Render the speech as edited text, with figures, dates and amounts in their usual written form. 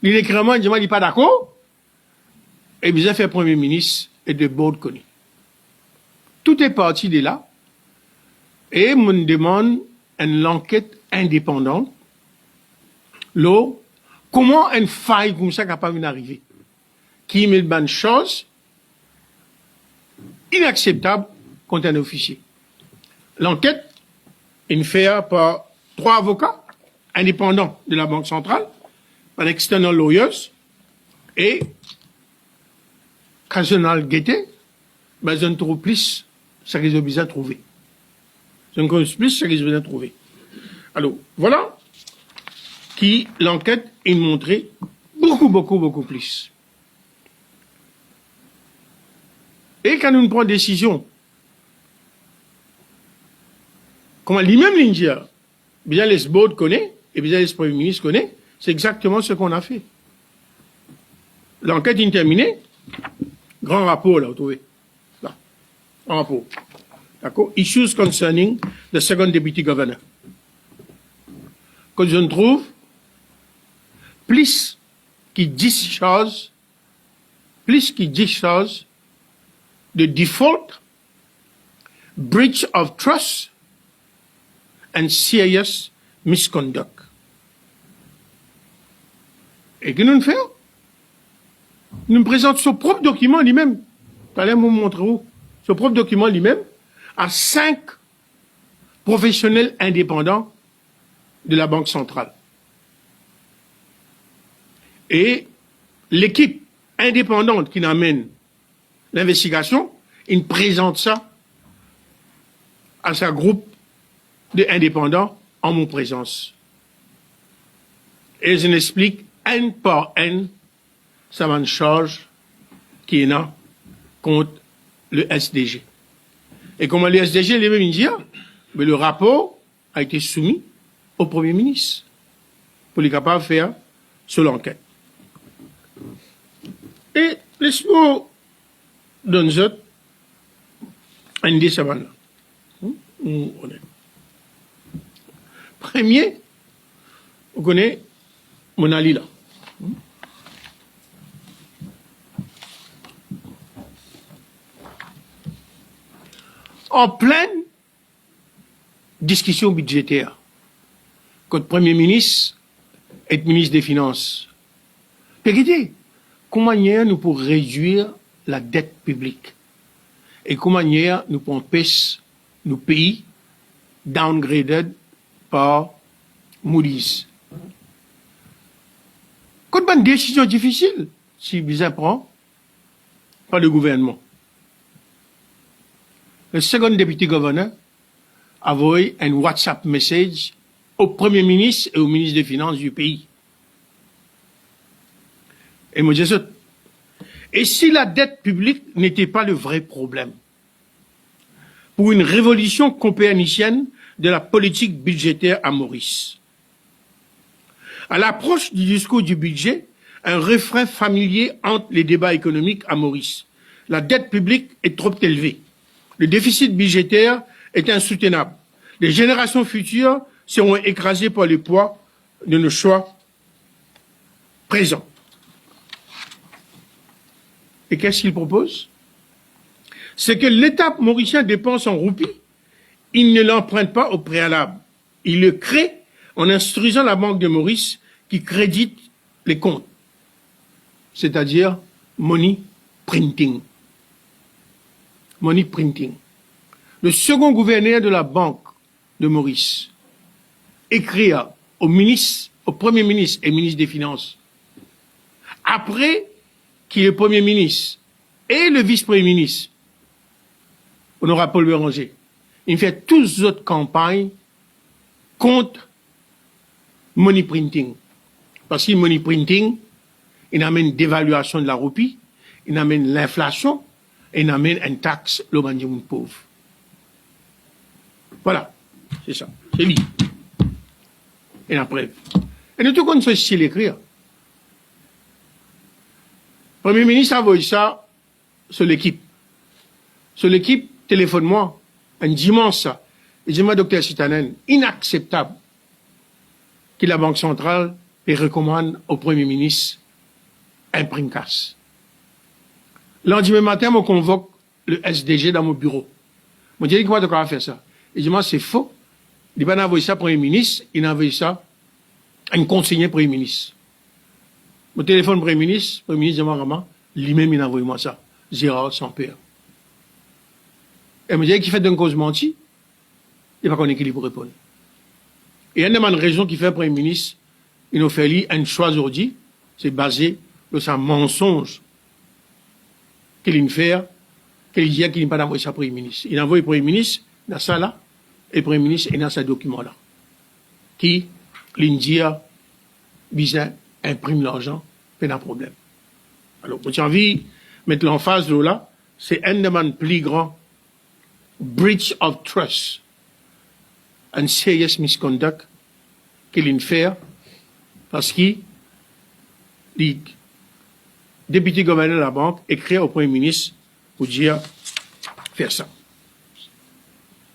Il est clairement, il n'est pas d'accord. Et bien, fait Premier ministre et de board connu. Tout est parti de là. Et me demande une enquête indépendante. Là, comment une faille comme ça capable d'arriver? Qui met une chose inacceptable contre un officier. L'enquête est faite par 3 avocats indépendants de la Banque centrale, par external lawyers, et occasionnal guetté, ben, je ne trouve plus ce qu'ils ont besoin de trouver. Je ne connais plus ce qu'ils ont besoin de trouver. Alors, voilà qui l'enquête est montrée beaucoup plus. Et quand nous prenons une décision, comment lui-même l'India, bien les boards connaît, et bien les premiers ministres connaît, c'est exactement ce qu'on a fait. L'enquête est terminée, grand rapport là, vous trouvez. Là, grand rapport. D'accord? Issues concerning the second deputy governor. Que je ne trouve plus qui discharge de default, breach of trust and serious misconduct. Et que nous faisons? Nous nous présentons ce propre document lui-même. Allez vous montrer où? Ce propre document lui-même à 5 professionnels indépendants de la Banque centrale. Et l'équipe indépendante qui amène l'investigation, il présente ça à sa groupe d'indépendants en mon présence. Et je l'explique un par un, ça va une charge qui est là contre le SDG. Et comment le SDG, les mêmes dire, mais le rapport a été soumis au Premier ministre pour les capables de faire sur l'enquête. Et laisse-moi donner un des semaines. Premier, vous connaissez mon Ali là. En pleine discussion budgétaire, quand Premier ministre et ministre des Finances, regardez, comment nous pour réduire la dette publique et comment nous pour empêcher nos pays downgraded par Moody's. Quand une décision difficile, si vous prend par le gouvernement. Le second député gouverneur a envoyé un WhatsApp message au Premier ministre et au ministre des Finances du pays. Et moi, je dis, et si la dette publique n'était pas le vrai problème pour une révolution copernicienne de la politique budgétaire à Maurice? À l'approche du discours du budget, un refrain familier hante les débats économiques à Maurice. La dette publique est trop élevée. Le déficit budgétaire est insoutenable. Les générations futures seront écrasées par le poids de nos choix présents. Et qu'est-ce qu'il propose? C'est que l'État mauricien dépense en roupies. Il ne l'emprunte pas au préalable. Il le crée en instruisant la Banque de Maurice qui crédite les comptes. C'est-à-dire money printing. Money printing. Le second gouverneur de la Banque de Maurice écria au Premier ministre et ministre des Finances, après qu'il est le Premier ministre et le Vice-Premier ministre, honorable Paul Béranger, il fait toutes les autres campagnes contre money printing. Parce que money printing, il amène dévaluation de la roupie, il amène l'inflation, et il amène une taxe le pauvre. Voilà, c'est ça, c'est lui. Et la preuve. Et nous tout comme ça, c'est l'écrire. Le Premier ministre a envoyé ça sur l'équipe. Sur l'équipe, téléphone-moi, un dimanche ça. Et dis-moi, docteur Sitanen, inacceptable que la Banque centrale et recommande au Premier ministre un prime casse. Le lendemain matin, on convoque le SDG dans mon bureau. Je dis, comment tu vas faire ça? Il dit, moi, c'est faux. Il va envoyer ça au Premier ministre, il a envoyé ça à un conseiller Premier ministre. Mon téléphone Premier ministre dit, moi, lui-même, il a envoyé moi ça. Gérard sans père. Et me dit, qui fait d'une cause menti, il va connaître qui lui pour répondre. Et une des raisons qui fait le Premier ministre, il nous fait lui un choix aujourd'hui, c'est basé sur un mensonge qu'il fait, qu'il dit qu'il n'a pas envoyé ça au Premier ministre. Il a envoyé le Premier ministre dans ça là, et le Premier ministre est dans ce document là, qui, l'India, bizarre, imprime l'argent, pas un problème. Alors, j'ai envie de mettre l'emphase là, c'est un des plus grands breach of trust and serious misconduct qu'il fait parce que les députés gouverneurs de la banque écrivent au Premier ministre pour dire faire ça.